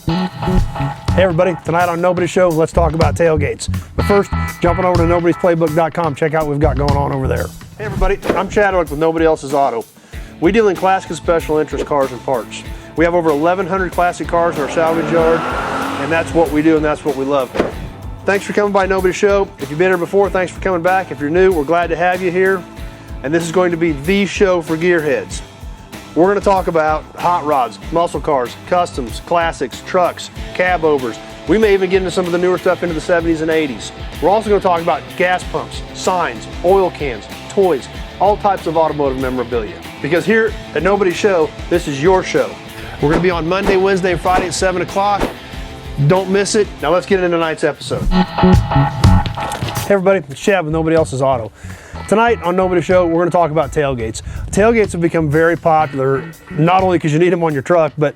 Hey everybody, tonight on Nobody's Show, let's talk about tailgates. But first, jumping over to nobodysplaybook.com, check out what we've got going on over there. Hey everybody, I'm Chadwick with Nobody Else's Auto. We deal in classic and special interest cars and parts. We have over 1,100 classic cars in our salvage yard, and that's what we do and that's what we love. Thanks for coming by Nobody's Show. If you've been here before, thanks for coming back. If you're new, we're glad to have you here. And this is going to be the show for gearheads. We're going to talk about hot rods, muscle cars, customs, classics, trucks, cab overs. We may even get into some of the newer stuff into the 70s and 80s. We're also going to talk about gas pumps, signs, oil cans, toys, all types of automotive memorabilia. Because here at Nobody's Show, this is your show. We're going to be on Monday, Wednesday, and Friday at 7 o'clock. Don't miss it. Now let's get into tonight's episode. Hey everybody, it's Chad with Nobody Else's Auto. Tonight on Nobody's Show, we're going to talk about tailgates. Tailgates have become very popular, not only because you need them on your truck, but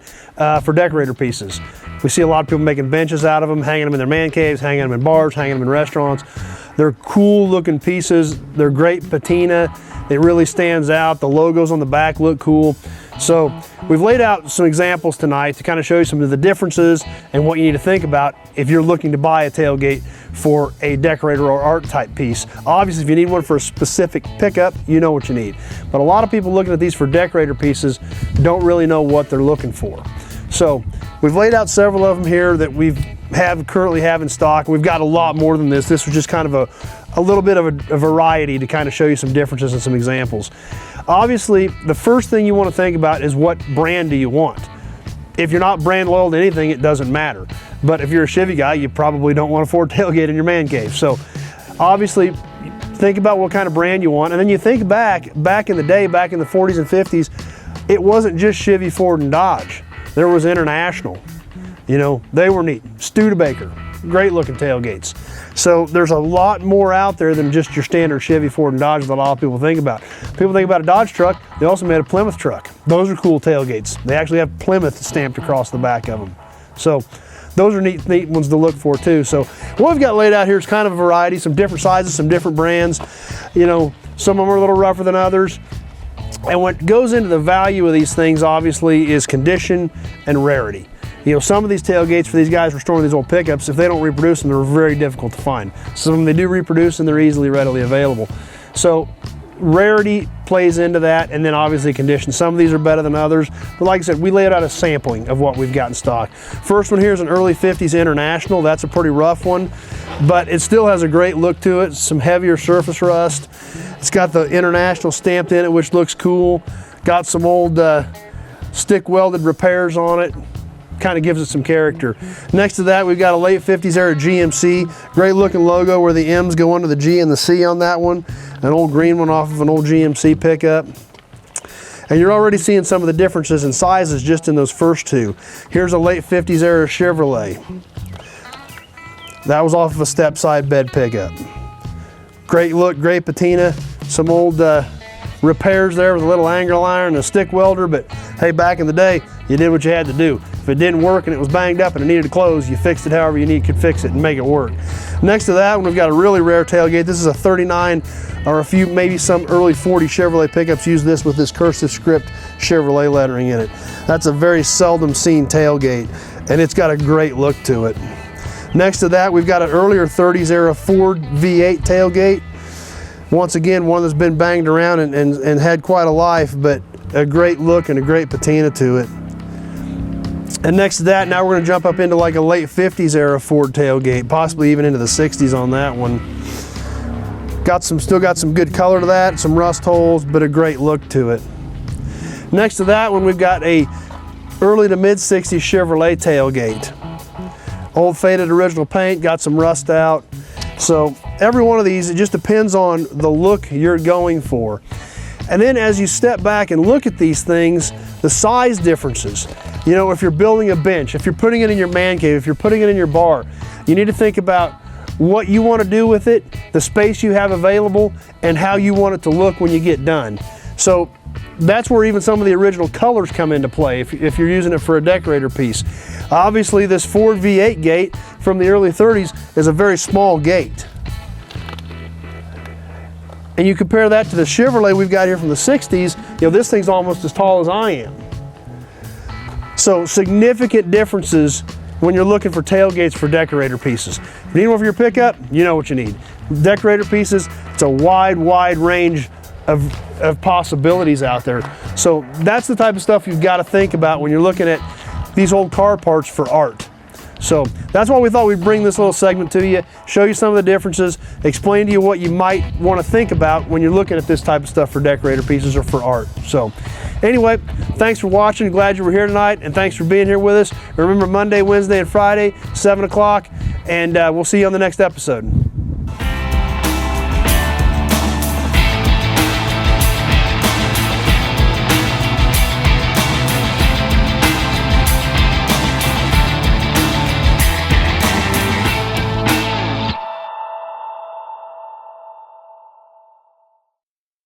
for decorator pieces. We see a lot of people making benches out of them, hanging them in their man caves, hanging them in bars, hanging them in restaurants. They're cool looking pieces. They're great patina. It really stands out. The logos on the back look cool. So we've laid out some examples tonight to kind of show you some of the differences and what you need to think about if you're looking to buy a tailgate for a decorator or art type piece. Obviously, if you need one for a specific pickup, you know what you need. But a lot of people looking at these for decorator pieces don't really know what they're looking for. So we've laid out several of them here that we currently have in stock. We've got a lot more than this. This was just kind of a little bit of a variety to kind of show you some differences and some examples. Obviously, the first thing you want to think about is what brand do you want? If you're not brand loyal to anything, it doesn't matter. But if you're a Chevy guy, you probably don't want a Ford tailgate in your man cave. So obviously, think about what kind of brand you want. And then you think back in the day, back in the 40s and 50s, it wasn't just Chevy, Ford, and Dodge. There was International. You know, they were neat. Studebaker, great looking tailgates. So there's a lot more out there than just your standard Chevy, Ford, and Dodge that a lot of people think about. People think about a Dodge truck, they also made a Plymouth truck. Those are cool tailgates. They actually have Plymouth stamped across the back of them. So those are neat ones to look for too. So what we've got laid out here is kind of a variety, some different sizes, some different brands. You know, some of them are a little rougher than others. And what goes into the value of these things obviously is condition and rarity. You know, some of these tailgates for these guys restoring these old pickups, if they don't reproduce them, they're very difficult to find. Some of them they do reproduce and they're easily, readily available. So rarity plays into that, and then obviously condition. Some of these are better than others, but like I said, we laid out a sampling of what we've got in stock. First one here is an early 50s International. That's a pretty rough one, but it still has a great look to it. Some heavier surface rust. It's got the International stamped in it, which looks cool. Got some old stick welded repairs on it. Kind of gives it some character. Next to that, we've got a late 50s era GMC. Great looking logo where the M's go under the G and the C on that one. An old green one off of an old GMC pickup. And you're already seeing some of the differences in sizes just in those first two. Here's a late 50s era Chevrolet. That was off of a step side bed pickup. Great look, great patina. Some old repairs there with a little angle iron and a stick welder, but hey, back in the day, you did what you had to do. If it didn't work and it was banged up and it needed to close, you fixed it however you could fix it and make it work. Next to that one, we've got a really rare tailgate. This is a 39 or a few, maybe some early 40 Chevrolet pickups use this with this cursive script Chevrolet lettering in it. That's a very seldom seen tailgate, and it's got a great look to it. Next to that, we've got an earlier 30s era Ford V8 tailgate. Once again, one that's been banged around and had quite a life, but a great look and a great patina to it. And next to that, now we're going to jump up into like a late 50s era Ford tailgate, possibly even into the 60s on that one. Still got some good color to that, some rust holes, but a great look to it. Next to that one, we've got a early to mid 60s Chevrolet tailgate. Old faded original paint, got some rust out. So every one of these, it just depends on the look you're going for. And then as you step back and look at these things, the size differences. You know, if you're building a bench, if you're putting it in your man cave, if you're putting it in your bar, you need to think about what you want to do with it, the space you have available, and how you want it to look when you get done. So that's where even some of the original colors come into play if you're using it for a decorator piece. Obviously, this Ford V8 gate from the early 30s is a very small gate. And you compare that to the Chevrolet we've got here from the 60s, you know, this thing's almost as tall as I am. So significant differences when you're looking for tailgates for decorator pieces. If you need one for your pickup, you know what you need. Decorator pieces, it's a wide range of possibilities out there. So that's the type of stuff you've got to think about when you're looking at these old car parts for art. So that's why we thought we'd bring this little segment to you, show you some of the differences, explain to you what you might want to think about when you're looking at this type of stuff for decorator pieces or for art. So anyway, thanks for watching. Glad you were here tonight, and thanks for being here with us. Remember, Monday, Wednesday, and Friday, 7 o'clock, and we'll see you on the next episode.